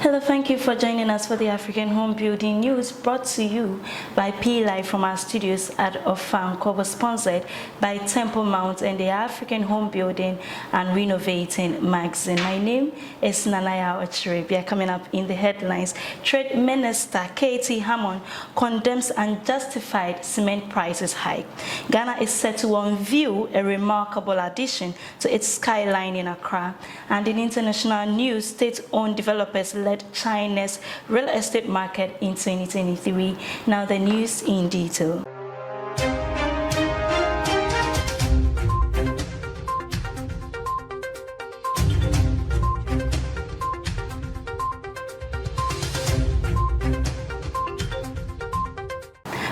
Hello, thank you for joining us for the African Home Building News brought to you by P Live from our studios at Ofam, co-sponsored by Temple Mount and the African Home Building and Renovating magazine. My name is Nanaya Ochiri. We are coming up in the headlines. Trade Minister Katie Hammond condemns unjustified cement prices hike. Ghana is set to unveil a remarkable addition to its skyline in Accra. And in international news, state-owned developers led China's real estate market in 2023. Now the news in detail.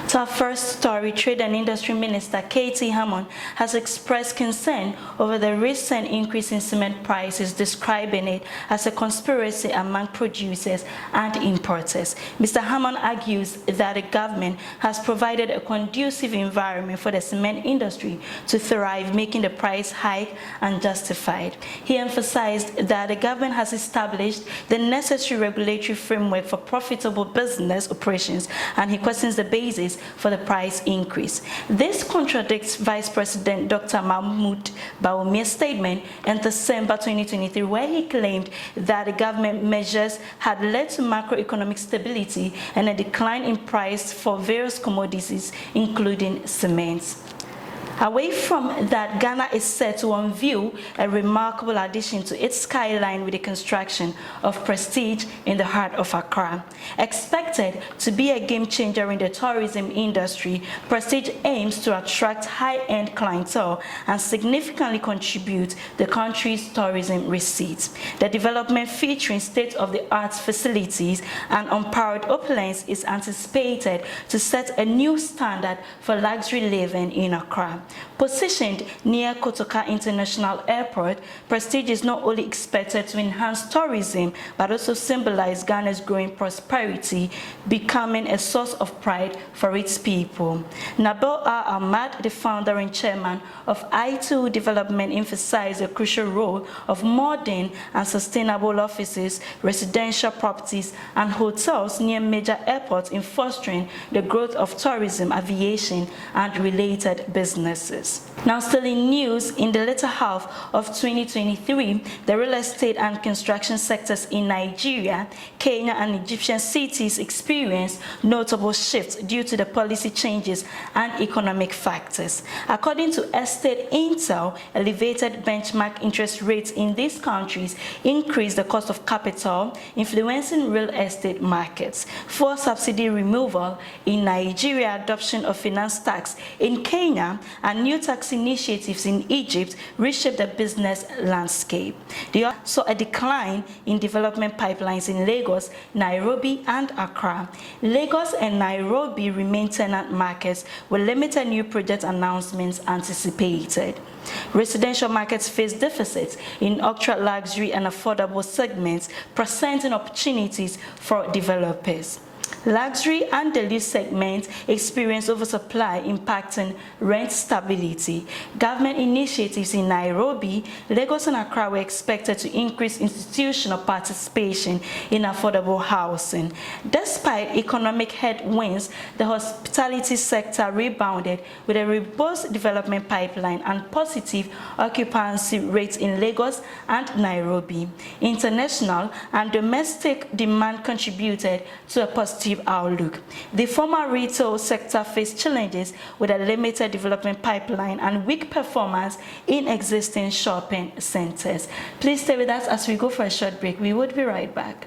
So our first story, Trade and Industry Minister Katie Hammond has expressed concern over the recent increase in cement prices, describing it as a conspiracy among producers and importers. Mr. Hammond argues that the government has provided a conducive environment for the cement industry to thrive, making the price hike unjustified. He emphasized that the government has established the necessary regulatory framework for profitable business operations, and he questions the basis for the price increase. This contradicts Vice President Dr. Mahmoud Bawumia's statement in December 2023, where he claimed that the government measures had led to macroeconomic stability and a decline in price for various commodities, including cement. Away from that, Ghana is set to unveil a remarkable addition to its skyline with the construction of Prestige in the heart of Accra. Expected to be a game changer in the tourism industry, Prestige aims to attract high-end clientele and significantly contribute to the country's tourism receipts. The development, featuring state-of-the-art facilities and unparalleled opulence, is anticipated to set a new standard for luxury living in Accra. Positioned near Kotoka International Airport, Prestige is not only expected to enhance tourism, but also symbolize Ghana's growing prosperity, becoming a source of pride for its people. Nabil Ahmad, the founder and chairman of I2 Development, emphasized the crucial role of modern and sustainable offices, residential properties, and hotels near major airports in fostering the growth of tourism, aviation, and related businesses. Now, still in news, in the latter half of 2023, the real estate and construction sectors in Nigeria, Kenya, and Egyptian cities experienced notable shifts due to the policy changes and economic factors. According to Estate Intel, elevated benchmark interest rates in these countries increased the cost of capital, influencing real estate markets. For subsidy removal in Nigeria, adoption of finance tax in Kenya, and new tax initiatives in Egypt reshaped the business landscape. They also saw a decline in development pipelines in Lagos, Nairobi, and Accra. Lagos and Nairobi remain tenant markets with limited new project announcements anticipated. Residential markets face deficits in ultra luxury and affordable segments, presenting opportunities for developers. Luxury and deluxe segments experience oversupply, impacting rent stability. Government initiatives in Nairobi, Lagos, and Accra were expected to increase institutional participation in affordable housing. Despite economic headwinds, the hospitality sector rebounded with a robust development pipeline and positive occupancy rates in Lagos and Nairobi. International and domestic demand contributed to a positive outlook. The former retail sector faced challenges with a limited development pipeline and weak performance in existing shopping centers. Please stay with us as we go for a short break. We would be right back.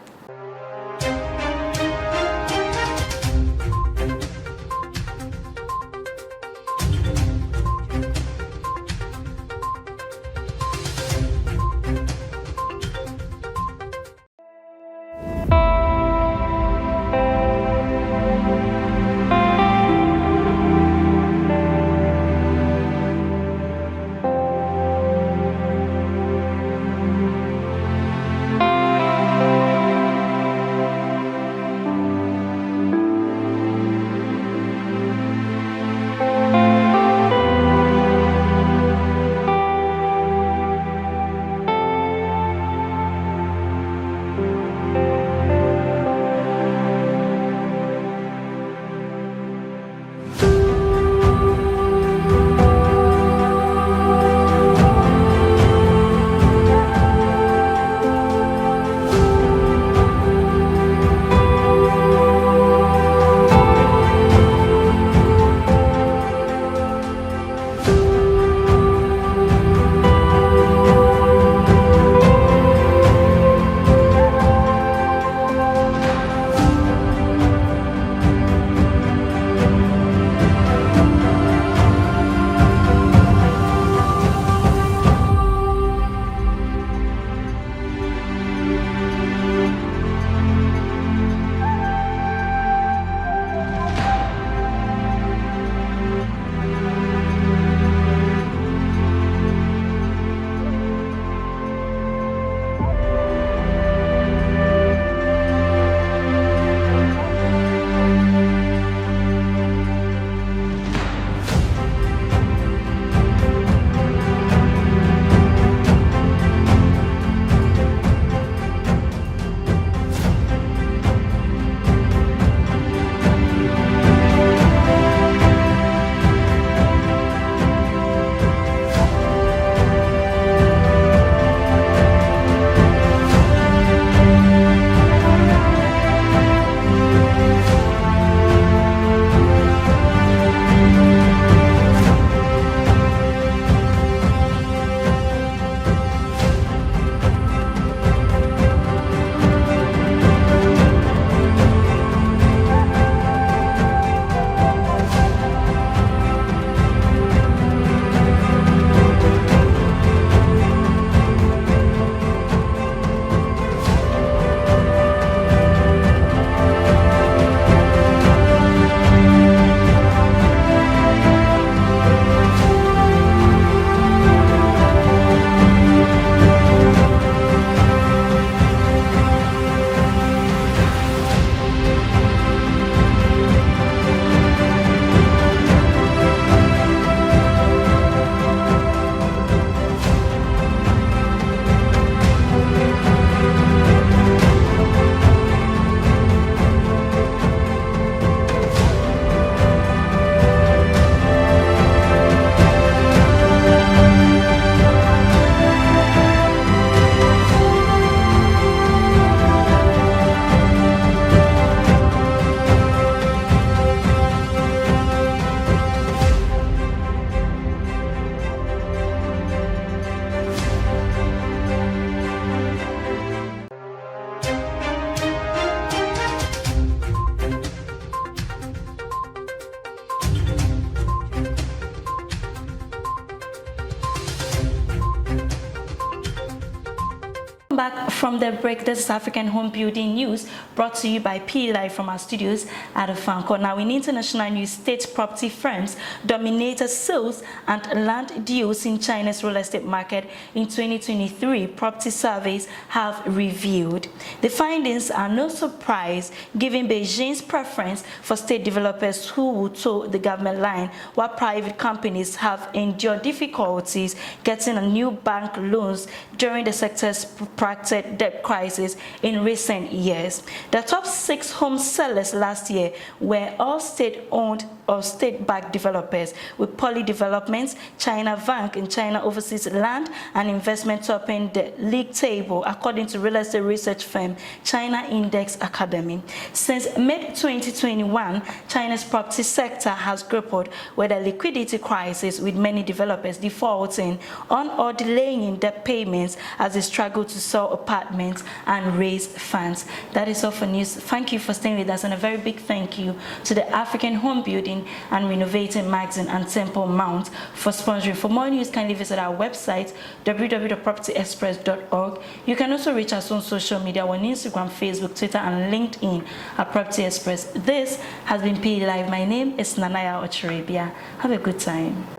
from the break, this is African Home Building News, brought to you by P Live from our studios at Afanko. Now, in international news, state property firms dominated sales and land deals in China's real estate market in 2023, property surveys have revealed. The findings are no surprise, given Beijing's preference for state developers who will toe the government line, while private companies have endured difficulties getting a new bank loans during the sector's protracted debt crisis in recent years. The top 6 home sellers last year were all state-owned or state-backed developers, with Poly Developments, China Bank, and China Overseas Land and Investment topping the league table, according to real estate research firm China Index Academy. Since mid-2021, China's property sector has grappled with a liquidity crisis, with many developers defaulting on or delaying debt payments as they struggle to sell apartments and raise funds. That is all for news. Thank you for staying with us, and a very big thank you to the African Home Building and Renovating Magazine and Temple Mount for sponsoring. For more news, kindly visit our website www.propertyexpress.org. You can also reach us on social media on Instagram, Facebook, Twitter, and LinkedIn at Property Express. This has been P Live. My name is Nanaya Ocheribia. Have a good time.